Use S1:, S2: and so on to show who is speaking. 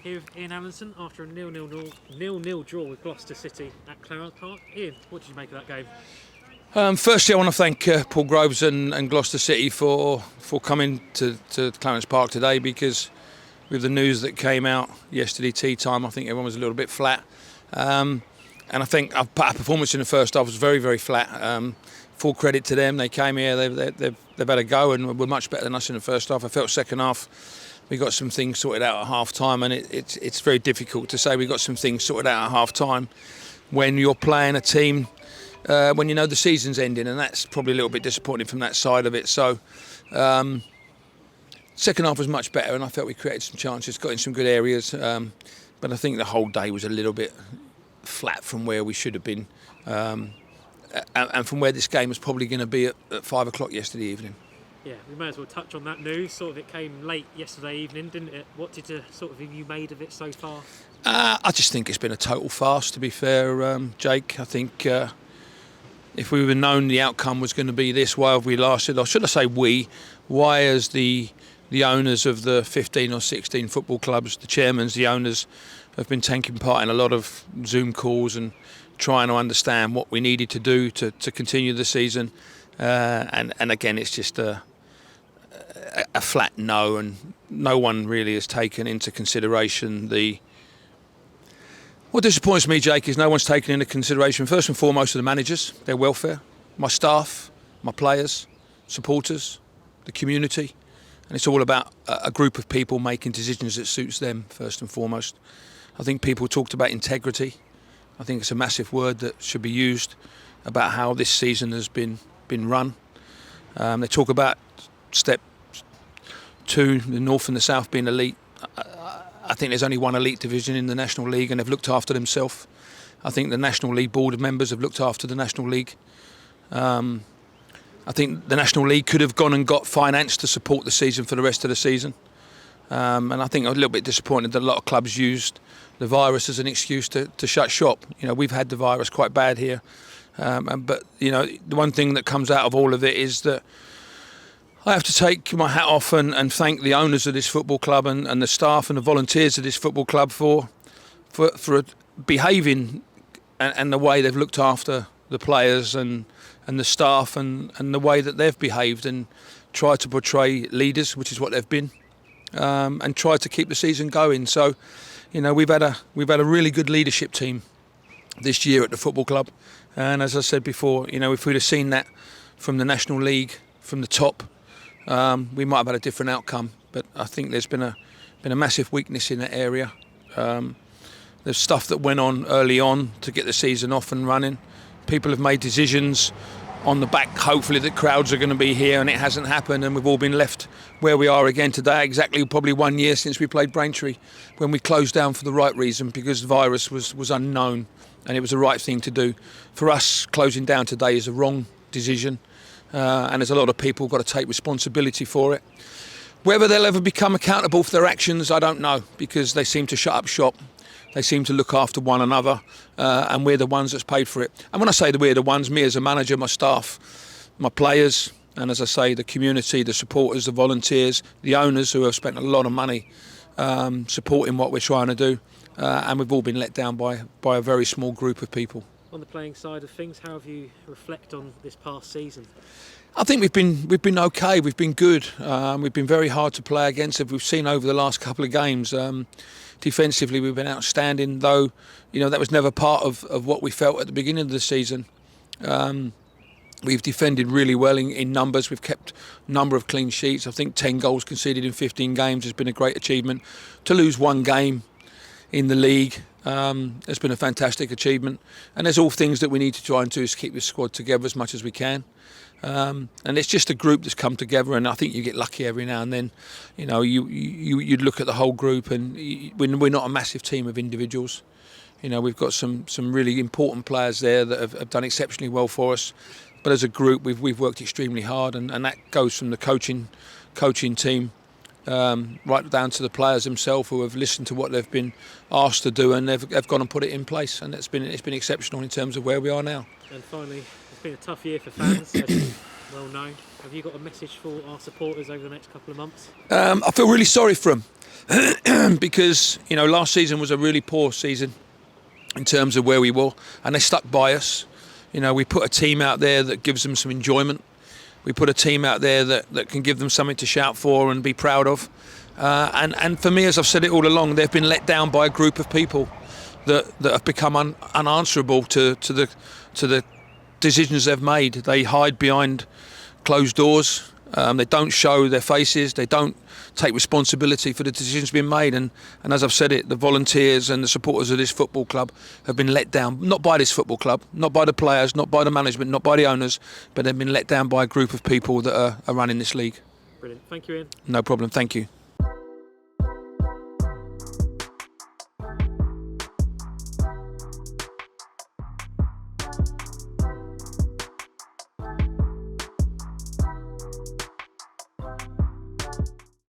S1: here in Allinson after a 0-0 draw with Gloucester City at Clarence Park. Ian, what did you make of that game?
S2: Firstly, I want to thank Paul Groves and Gloucester City for coming to Clarence Park today, because with the news that came out yesterday tea time, I think everyone was a little bit flat. And I think our performance in the first half was very, very flat. Full credit to them. They came here, they've had a go and were much better than us in the first half. I felt second half we got some things sorted out at half time, and it's very difficult to say we got some things sorted out at half time when you're playing a team when you know the season's ending, and that's probably a little bit disappointing from that side of it. So second half was much better, and I felt we created some chances, got in some good areas, but I think the whole day was a little bit flat from where we should have been, and from where this game was probably going to be at 5 o'clock yesterday evening.
S1: Yeah, we may as well touch on that news. Sort of, it came late yesterday evening, didn't it? What did you you made of it so far?
S2: I just think it's been a total farce, to be fair, Jake. I think if we would have known the outcome was going to be this, why have we lasted? Or should I say we? Why, as the owners of the 15 or 16 football clubs, the chairmen, the owners, have been taking part in a lot of Zoom calls and trying to understand what we needed to do to continue the season. And again, it's just a flat no, and no one really has taken into consideration What disappoints me, Jake, is no one's taken into consideration, first and foremost, the managers, their welfare, my staff, my players, supporters, the community. And it's all about a group of people making decisions that suits them, first and foremost. I think people talked about integrity. I think it's a massive word that should be used about how this season has been run. They talk about step 2, the North and the South being elite. I think there's only one elite division in the National League, and they've looked after themselves. I think the National League board of members have looked after the National League. I think the National League could have gone and got finance to support the season for the rest of the season. And I think I'm a little bit disappointed that a lot of clubs used the virus as an excuse to shut shop. You know, we've had the virus quite bad here. But, you know, the one thing that comes out of all of it is that I have to take my hat off and thank the owners of this football club and the staff and the volunteers of this football club for behaving and the way they've looked after the players and the staff and the way that they've behaved and tried to portray leaders, which is what they've been, and tried to keep the season going. So, you know, we've had a really good leadership team this year at the football club, and as I said before, you know, if we'd have seen that from the National League, from the top, we might have had a different outcome. But I think there's been a massive weakness in that area. There's stuff that went on early on to get the season off and running. People have made decisions on the back, hopefully the crowds are going to be here, and it hasn't happened, and we've all been left where we are again today, exactly probably 1 year since we played Braintree, when we closed down for the right reason, because the virus was unknown and it was the right thing to do. For us, closing down today is a wrong decision, and there's a lot of people who've got to take responsibility for it. Whether they'll ever become accountable for their actions, I don't know, because they seem to shut up shop. They seem to look after one another, and we're the ones that's paid for it. And when I say that we're the ones, me as a manager, my staff, my players, and as I say, the community, the supporters, the volunteers, the owners who have spent a lot of money supporting what we're trying to do, and we've all been let down by a very small group of people.
S1: On the playing side of things, how have you reflect on this past season?
S2: I think we've been okay. We've been good. We've been very hard to play against. As we've seen over the last couple of games, defensively we've been outstanding. Though, you know, that was never part of what we felt at the beginning of the season. We've defended really well in numbers. We've kept a number of clean sheets. I think 10 goals conceded in 15 games has been a great achievement. To lose one game in the league has been a fantastic achievement. And there's all things that we need to try and do is keep the squad together as much as we can. And it's just a group that's come together, and I think you get lucky every now and then. You know, you'd look at the whole group, and we're not a massive team of individuals. You know, we've got some really important players there that have done exceptionally well for us. But as a group, we've worked extremely hard, and that goes from the coaching team right down to the players themselves, who have listened to what they've been asked to do, and they've gone and put it in place, and it's been exceptional in terms of where we are now.
S1: And finally, it's been a tough year for fans. As you well known. Have you got a message for our supporters over the next couple of months?
S2: I feel really sorry for them because, you know, last season was a really poor season in terms of where we were, and they stuck by us. You know, we put a team out there that gives them some enjoyment. We put a team out there that can give them something to shout for and be proud of. And for me, as I've said it all along, they've been let down by a group of people that have become unanswerable to the decisions they've made. They hide behind closed doors. They don't show their faces. They don't take responsibility for the decisions being made. And as I've said it, the volunteers and the supporters of this football club have been let down, not by this football club, not by the players, not by the management, not by the owners, but they've been let down by a group of people that are running this league.
S1: Brilliant. Thank you, Ian.
S2: No problem. Thank you.